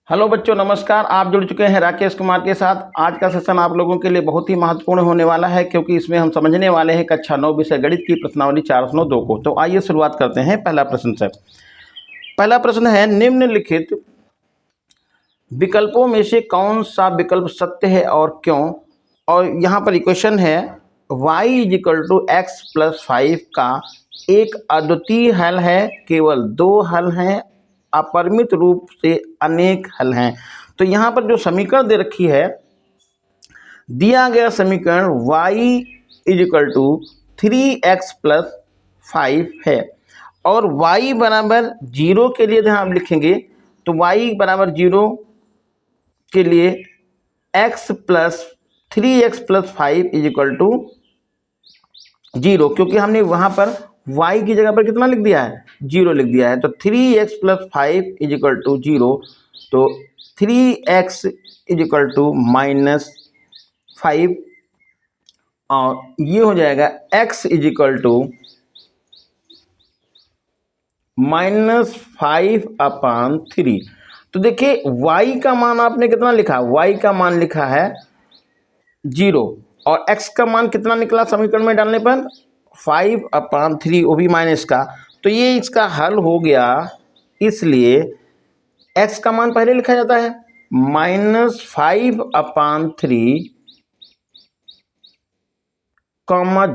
Hello बच्चों, नमस्कार। आप जुड़ चुके हैं राकेश कुमार के साथ। आज का सेशन आप लोगों के लिए बहुत ही महत्वपूर्ण होने वाला है, क्योंकि इसमें हम समझने वाले हैं कक्षा 9 विषय गणित की प्रश्नावली 4.2 को। तो आइए शुरुआत करते हैं पहला प्रश्न से। पहला प्रश्न है, निम्नलिखित विकल्पों में से कौन सा विकल्प सत्य है और क्यों। और यहाँ पर इक्वेशन है y = x+5 का एक अद्वितीय हल है, केवल 2 हल हैं, अपरिमित रूप से अनेक हल हैं। तो यहाँ पर जो समीकरण दे रखी है, दिया गया समीकरण y = 3x+5 है और y बराबर 0 के लिए जहाँ आप लिखेंगे तो y बराबर 0 के लिए x + 3x+5 = 0, क्योंकि हमने वहाँ पर y की जगह पर कितना लिख दिया है, 0 लिख दिया है। तो 3x+5 = 0, तो 3x = -5 और ये हो जाएगा x = -5/3। तो देखिए y का मान आपने कितना लिखा, y का मान लिखा है 0 और x का मान कितना निकला समीकरण में डालने पर 5/3, वो भी माइनस का। तो ये इसका हल हो गया, इसलिए x का मान पहले लिखा जाता है -5/3,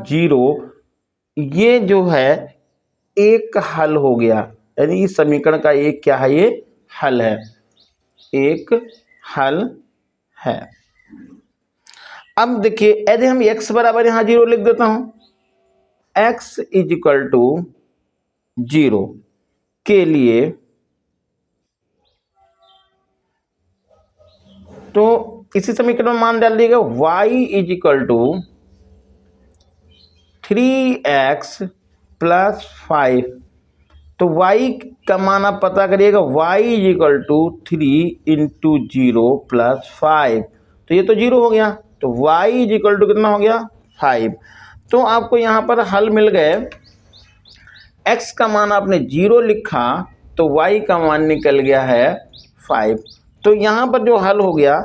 0। ये जो है एक हल हो गया, यानी इस समीकरण का एक क्या है, ये हल है, एक हल है। अब देखिए, यदि हम x बराबर यहाँ 0 लिख देता हूं, x = 0 के लिए तो इसी समीकरण में मान डाल दिएगा y = 3x+5। तो y का मान आप पता करिएगा, y = 3 × 0 + 5। तो ये तो 0 हो गया, तो y = कितना हो गया, 5। तो आपको यहाँ पर हल मिल गए। x का मान आपने 0 लिखा तो y का मान निकल गया है 5। तो यहाँ पर जो हल हो गया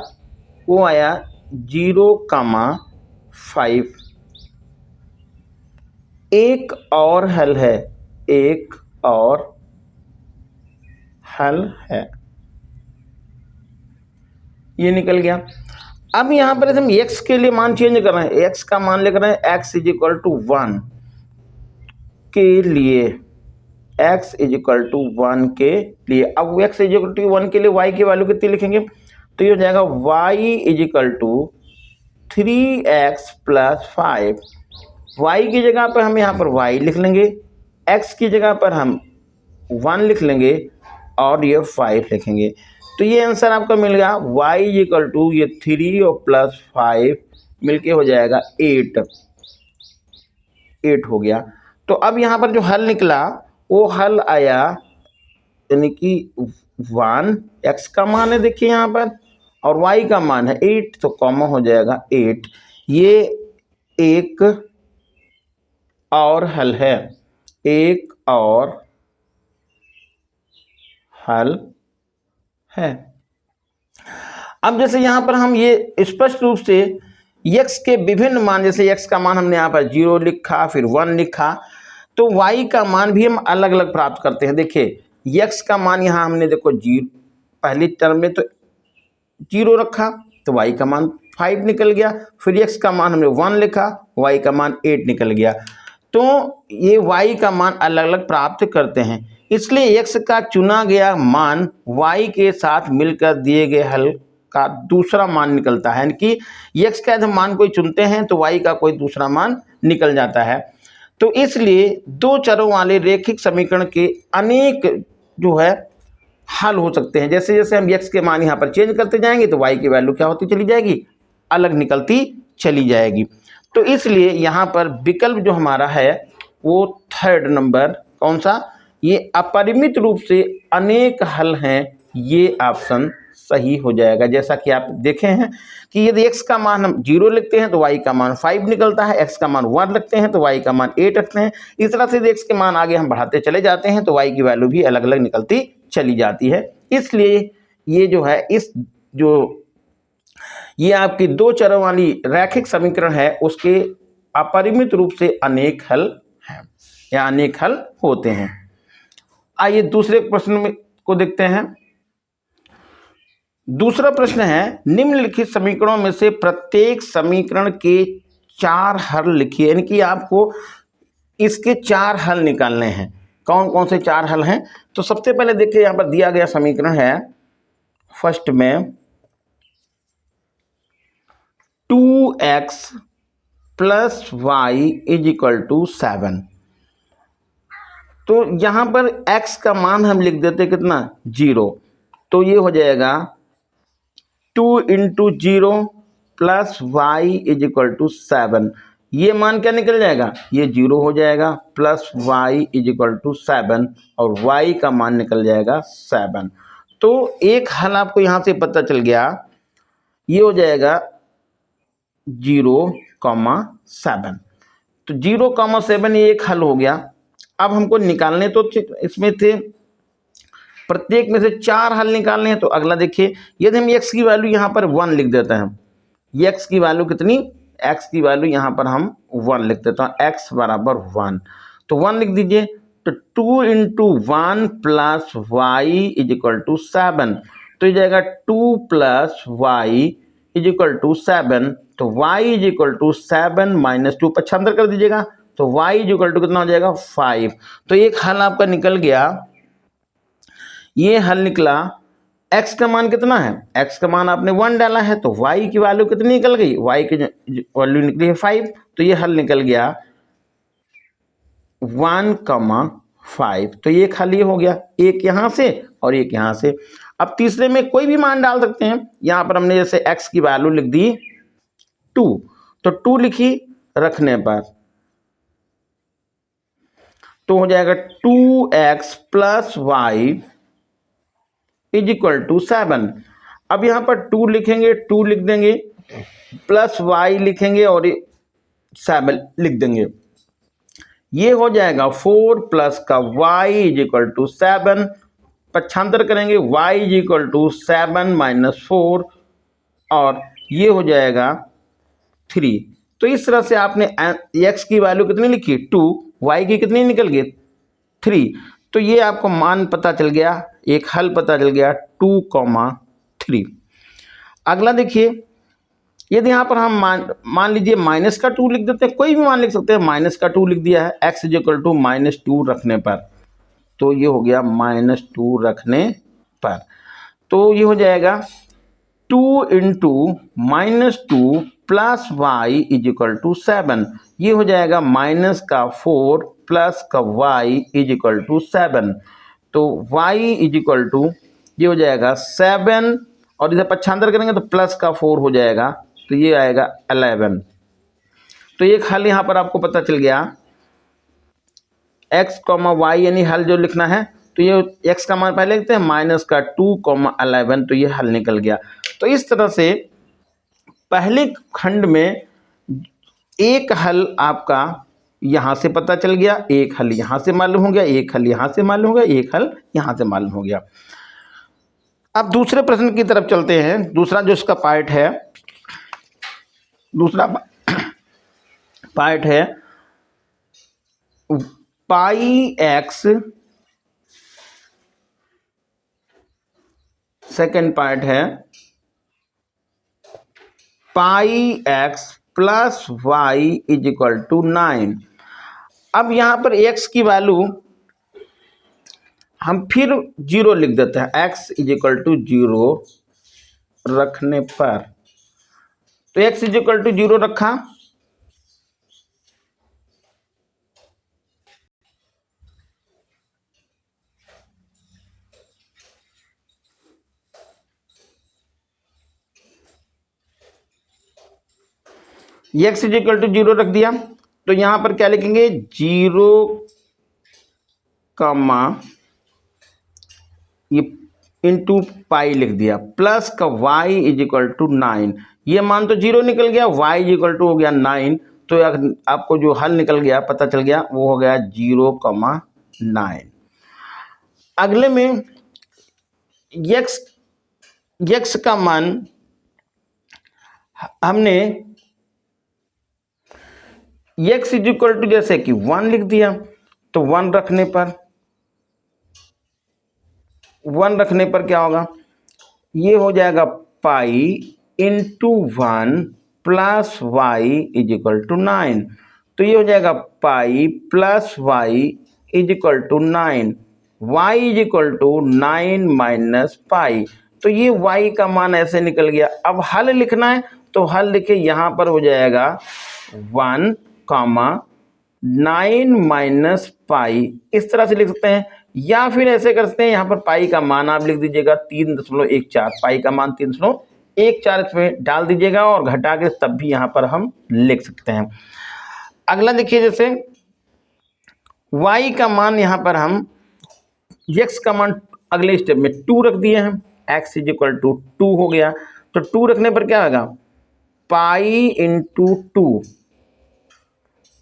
वो आया 0,5। एक और हल है, एक और हल है, ये निकल गया। अब यहाँ पर हम x के लिए मान चेंज कर रहे हैं, x का मान लिख रहे हैं x = 1 के लिए, x = 1 के लिए। अब x = 1 के लिए y की वैल्यू कितनी लिखेंगे, तो ये हो जाएगा y = 3x+5। y की जगह पर हम यहाँ पर y लिख लेंगे, x की जगह पर हम 1 लिख लेंगे और ये 5 लिखेंगे। तो ये आंसर आपका मिल गया y = ये 3 और +5 मिलके हो जाएगा 8 हो गया। तो अब यहाँ पर जो हल निकला वो हल आया, यानी कि 1 x का मान है देखिए यहाँ पर, और y का मान है 8, तो कॉमन हो जाएगा 8। ये एक और हल है, एक और हल है। अब जैसे यहाँ पर हम ये स्पष्ट रूप से x के विभिन्न मान, जैसे x का मान हमने यहाँ पर 0 लिखा, फिर 1 लिखा, तो y का मान भी हम अलग अलग प्राप्त करते हैं। देखिए x का मान यहाँ हमने देखो 0, पहली टर्म में तो 0 रखा तो y का मान 5 निकल गया, फिर x का मान हमने 1 लिखा, y का मान 8 निकल गया। तो ये y का मान अलग अलग प्राप्त करते हैं, इसलिए x का चुना गया मान y के साथ मिलकर दिए गए हल का दूसरा मान निकलता है, यानी कि x का यदि मान कोई चुनते हैं तो y का कोई दूसरा मान निकल जाता है। तो इसलिए दो चरों वाले रेखिक समीकरण के अनेक जो है हल हो सकते हैं। जैसे जैसे हम x के मान यहाँ पर चेंज करते जाएंगे तो y की वैल्यू क्या होती चली जाएगी, अलग निकलती चली जाएगी। तो इसलिए यहाँ पर विकल्प जो हमारा है वो 3rd नंबर, कौन सा, ये अपरिमित रूप से अनेक हल हैं, ये ऑप्शन सही हो जाएगा। जैसा कि आप देखे हैं कि यदि x का मान हम 0 लिखते हैं तो y का मान 5 निकलता है, x का मान 1 रखते हैं तो y का मान 8 रखते हैं। इस तरह से x के मान आगे हम बढ़ाते चले जाते हैं तो y की वैल्यू भी अलग अलग निकलती चली जाती है। इसलिए ये जो है इस जो ये आपकी दो चरों वाली रैखिक समीकरण है उसके अपरिमित रूप से अनेक हल हैं या अनेक हल होते हैं। आइए दूसरे प्रश्न में को देखते हैं। दूसरा प्रश्न है निम्नलिखित समीकरणों में से प्रत्येक समीकरण के 4 हल लिखिए, यानी कि आपको इसके 4 हल निकालने हैं। कौन कौन से 4 हल हैं? तो सबसे पहले देखिए यहां पर दिया गया समीकरण है फर्स्ट में 2x plus y is equal to 7। तो यहां पर x का मान हम लिख देते कितना 0, तो ये हो जाएगा 2 into 0 plus y is equal to 7। ये मान क्या निकल जाएगा, ये 0 हो जाएगा, plus y is equal to 7 और y का मान निकल जाएगा 7। तो एक हल आपको यहां से पता चल गया, ये हो जाएगा 0,7। तो 0,7 ये एक हल हो गया। अब हमको निकालने तो इसमें थे प्रत्येक में से 4 हल निकालने हैं। तो अगला देखिए, यदि हम x की वैल्यू यहाँ पर 1 लिख देते हैं, x की वैल्यू कितनी, x की वैल्यू यहाँ पर हम 1 लिख देते हैं, x बराबर 1। तो 1 लिख दीजिए, तो 2 into 1 plus y is equal to 7। तो ये जाएगा 2 plus y is equal to 7। तो y is equal to 7 minus 2 पक्षांतर कर दीजिएगा, तो y इज इक्वल टू कितना हो जाएगा 5। तो एक हल आपका निकल गया, ये हल निकला। x का मान कितना है, x का मान आपने 1 डाला है, तो y की वैल्यू कितनी निकल गई, y की वैल्यू निकली है 5। तो ये हल निकल गया 1,5। तो ये हल ये हो गया, एक यहां से और एक यहां से। अब तीसरे में कोई भी मान डाल सकते हैं। यहां पर हमने जैसे x की वैल्यू लिख दी 2, तो 2 लिखी रखने पर तो हो जाएगा 2x plus y is equal to 7। अब यहां पर 2 लिखेंगे, 2 लिख देंगे, प्लस y लिखेंगे और 7 लिख देंगे। ये हो जाएगा 4 प्लस का y इज इक्वल टू 7, पक्षांतर करेंगे y is equal to 7 minus 4 और ये हो जाएगा 3। तो इस तरह से आपने x की वैल्यू कितनी लिखी 2, y की कितनी निकल गई 3। तो ये आपको मान पता चल गया, एक हल पता चल गया 2,3। अगला देखिए, यदि यहाँ पर हम मान लीजिए माइनस का 2 लिख देते हैं, कोई भी मान लिख सकते हैं, माइनस का 2 लिख दिया है x इज इक्वल टू -2 रखने पर, तो ये हो गया -2 रखने पर। तो ये हो जाएगा 2 into -2 plus y is equal to 7। ये हो जाएगा माइनस का 4 प्लस का y इज इक्वल टू 7। तो y इज इक्वल टू ये हो जाएगा 7 और इधर पक्षांतर करेंगे तो प्लस का 4 हो जाएगा, तो ये आएगा 11। तो एक हल यहाँ पर आपको पता चल गया, x, y यानी हल जो लिखना है, तो ये x का मान पहले लिखते हैं माइनस का 2,11, तो ये हल निकल गया। तो इस तरह से पहले खंड में एक हल आपका यहां से पता चल गया, एक हल यहां से मालूम हो गया, एक हल यहां से मालूम हो गया, एक हल यहां से मालूम हो गया। अब दूसरे प्रश्न की तरफ चलते हैं। दूसरा जो इसका पार्ट है, दूसरा पार्ट है पाई एक्स, सेकेंड पार्ट है pi x plus y is equal to 9। अब यहां पर x की वैल्यू हम फिर 0 लिख देते हैं, x इज इक्वल टू 0 रखने पर, तो x इज इक्वल टू 0 रखा, x इज इक्वल टू 0 रख दिया, तो यहां पर क्या लिखेंगे 0, ये इंटू पाई लिख दिया, प्लस का y इज इक्वल टू 9। ये मान तो 0 निकल गया, y इज इक्वल टू हो गया 9। तो आपको जो हल निकल गया पता चल गया, वो हो गया 0,9। अगले में x x का मान हमने x इज इक्वल टू जैसे कि 1 लिख दिया, तो 1 रखने पर क्या होगा, ये हो जाएगा pi into 1 plus y is equal to 9। तो ये हो जाएगा pi plus y is equal to 9, y is equal to 9 minus pi. तो ये वाई का मान ऐसे निकल गया। अब हल लिखना है तो हल लिखे, यहाँ पर हो जाएगा 1 कामा 9 माइनस पाई, इस तरह से लिख सकते हैं। या फिर ऐसे कर सकते हैं, यहाँ पर पाई का मान आप लिख दीजिएगा 3.14, पाई का मान 3.14 इसमें डाल दीजिएगा और घटा के तब भी यहाँ पर हम लिख सकते हैं। अगला देखिए, जैसे y का मान यहाँ पर हम x का मान अगले स्टेप में 2 रख दिए हैं, x इज इक्वल टू 2 हो गया। तो 2 रखने पर क्या होगा, pi into 2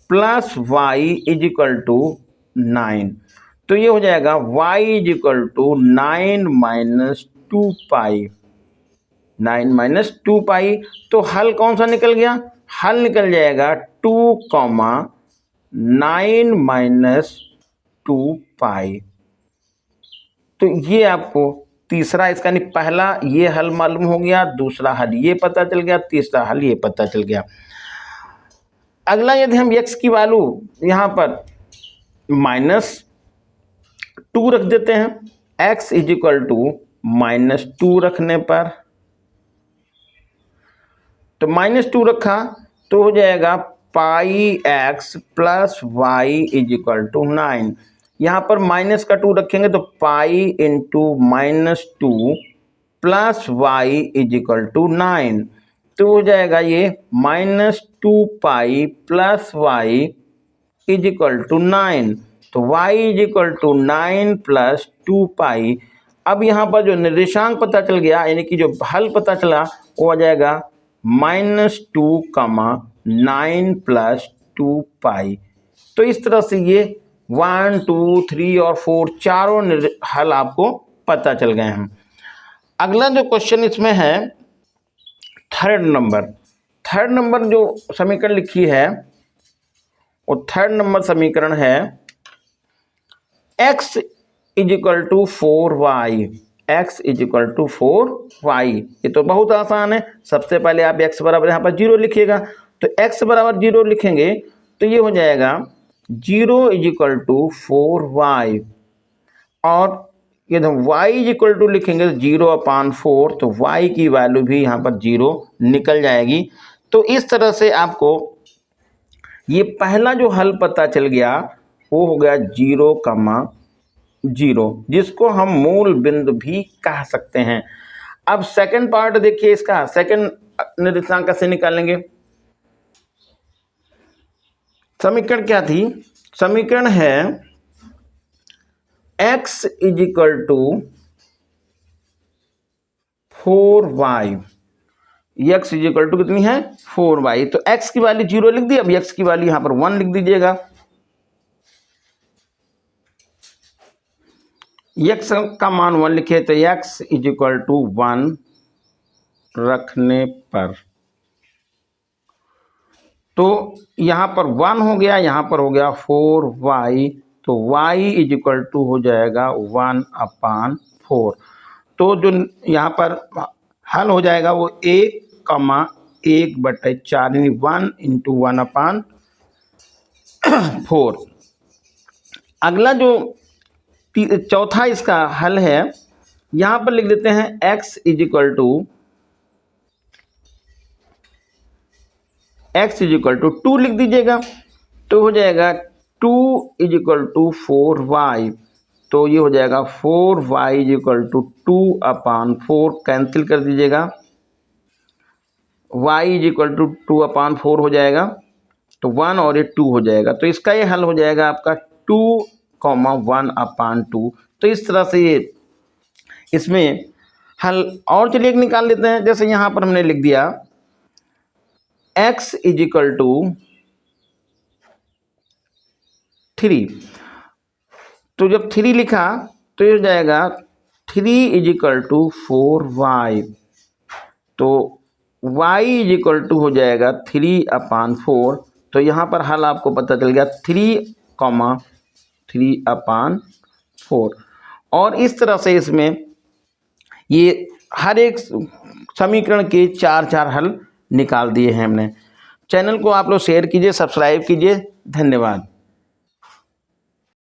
plus y is equal to 9। तो ये हो जाएगा y is equal to 9 minus 2 pi, 9 minus 2 pi. तो हल कौन सा निकल गया, हल निकल जाएगा 2 कॉमा 9 माइनस 2 पाई। तो ये आपको तीसरा इसका नहीं, पहला ये हल मालूम हो गया, दूसरा हल ये पता चल गया, तीसरा हल ये पता चल गया। अगला यदि हम x की वैल्यू यहाँ पर -2 रख देते हैं, x इज इक्वल टू -2 रखने पर, तो -2 रखा तो हो जाएगा pi x plus y is equal to 9। यहाँ पर माइनस का 2 रखेंगे तो pi into -2 plus y is equal to 9। तो हो जाएगा ये -2 pi plus y is equal to 9। तो y is equal to 9 plus 2 pi. अब यहाँ पर जो निर्देशांक पता चल गया, यानी कि जो हल पता चला, वो आ जाएगा -2 कमा 9 प्लस 2 पाई। तो इस तरह से ये 1, 2, 3 और 4 चारों हल आपको पता चल गए हैं। अगला जो क्वेश्चन इसमें है थर्ड नंबर जो समीकरण लिखी है वो थर्ड नंबर समीकरण है x is equal to 4y, x is equal to 4y। ये तो बहुत आसान है। सबसे पहले आप x बराबर यहाँ पर 0 लिखिएगा, तो x बराबर 0 लिखेंगे तो ये हो जाएगा 0 इज इक्वल टू 4y, और यदि हम y इज इक्वल टू लिखेंगे तो 0/4, तो y की वैल्यू भी यहाँ पर 0 निकल जाएगी। तो इस तरह से आपको ये पहला जो हल पता चल गया वो हो गया 0,0, जिसको हम मूल बिंदु भी कह सकते हैं। अब सेकंड पार्ट देखिए, इसका सेकंड निर्देशांक कैसे निकालेंगे। समीकरण क्या थी, समीकरण है x is equal to 4y, x is equal to कितनी है 4y। तो x की वैल्यू 0 लिख दी, अब x की वैल्यू यहां पर 1 लिख दीजिएगा। x का मान 1 लिखे तो x इज इक्वल टू 1 रखने पर, तो यहां पर 1 हो गया, यहां पर हो गया 4y, तो y इज इक्वल टू हो जाएगा 1/4। तो जो यहाँ पर हल हो जाएगा वो 1,1/4, यानी 1 इंटू 1/4। अगला जो चौथा इसका हल है, यहाँ पर लिख देते हैं x इज इक्वल टू 2 लिख दीजिएगा। तो हो जाएगा 2 इज इक्वल टू 4y, तो ये हो जाएगा 4y is equal to 2/4, cancel कर दीजिएगा, y इज इक्वल टू 2/4 हो जाएगा, तो 1 और ये 2 हो जाएगा। तो इसका ये हल हो जाएगा आपका 2,1/2। तो इस तरह से ये इसमें हल। और चलिए एक निकाल लेते हैं, जैसे यहाँ पर हमने लिख दिया x इज इक्वल टू 3, तो जब 3 लिखा तो ये हो जाएगा 3 इज इक्वल टू 4y, तो y इज इक्वल टू हो जाएगा 3/4। तो यहाँ पर हल आपको पता चल गया 3,3/4। और इस तरह से इसमें ये हर एक समीकरण के 4 हल निकाल दिए हैं हमने। चैनल को आप लोग शेयर कीजिए, सब्सक्राइब कीजिए। धन्यवाद।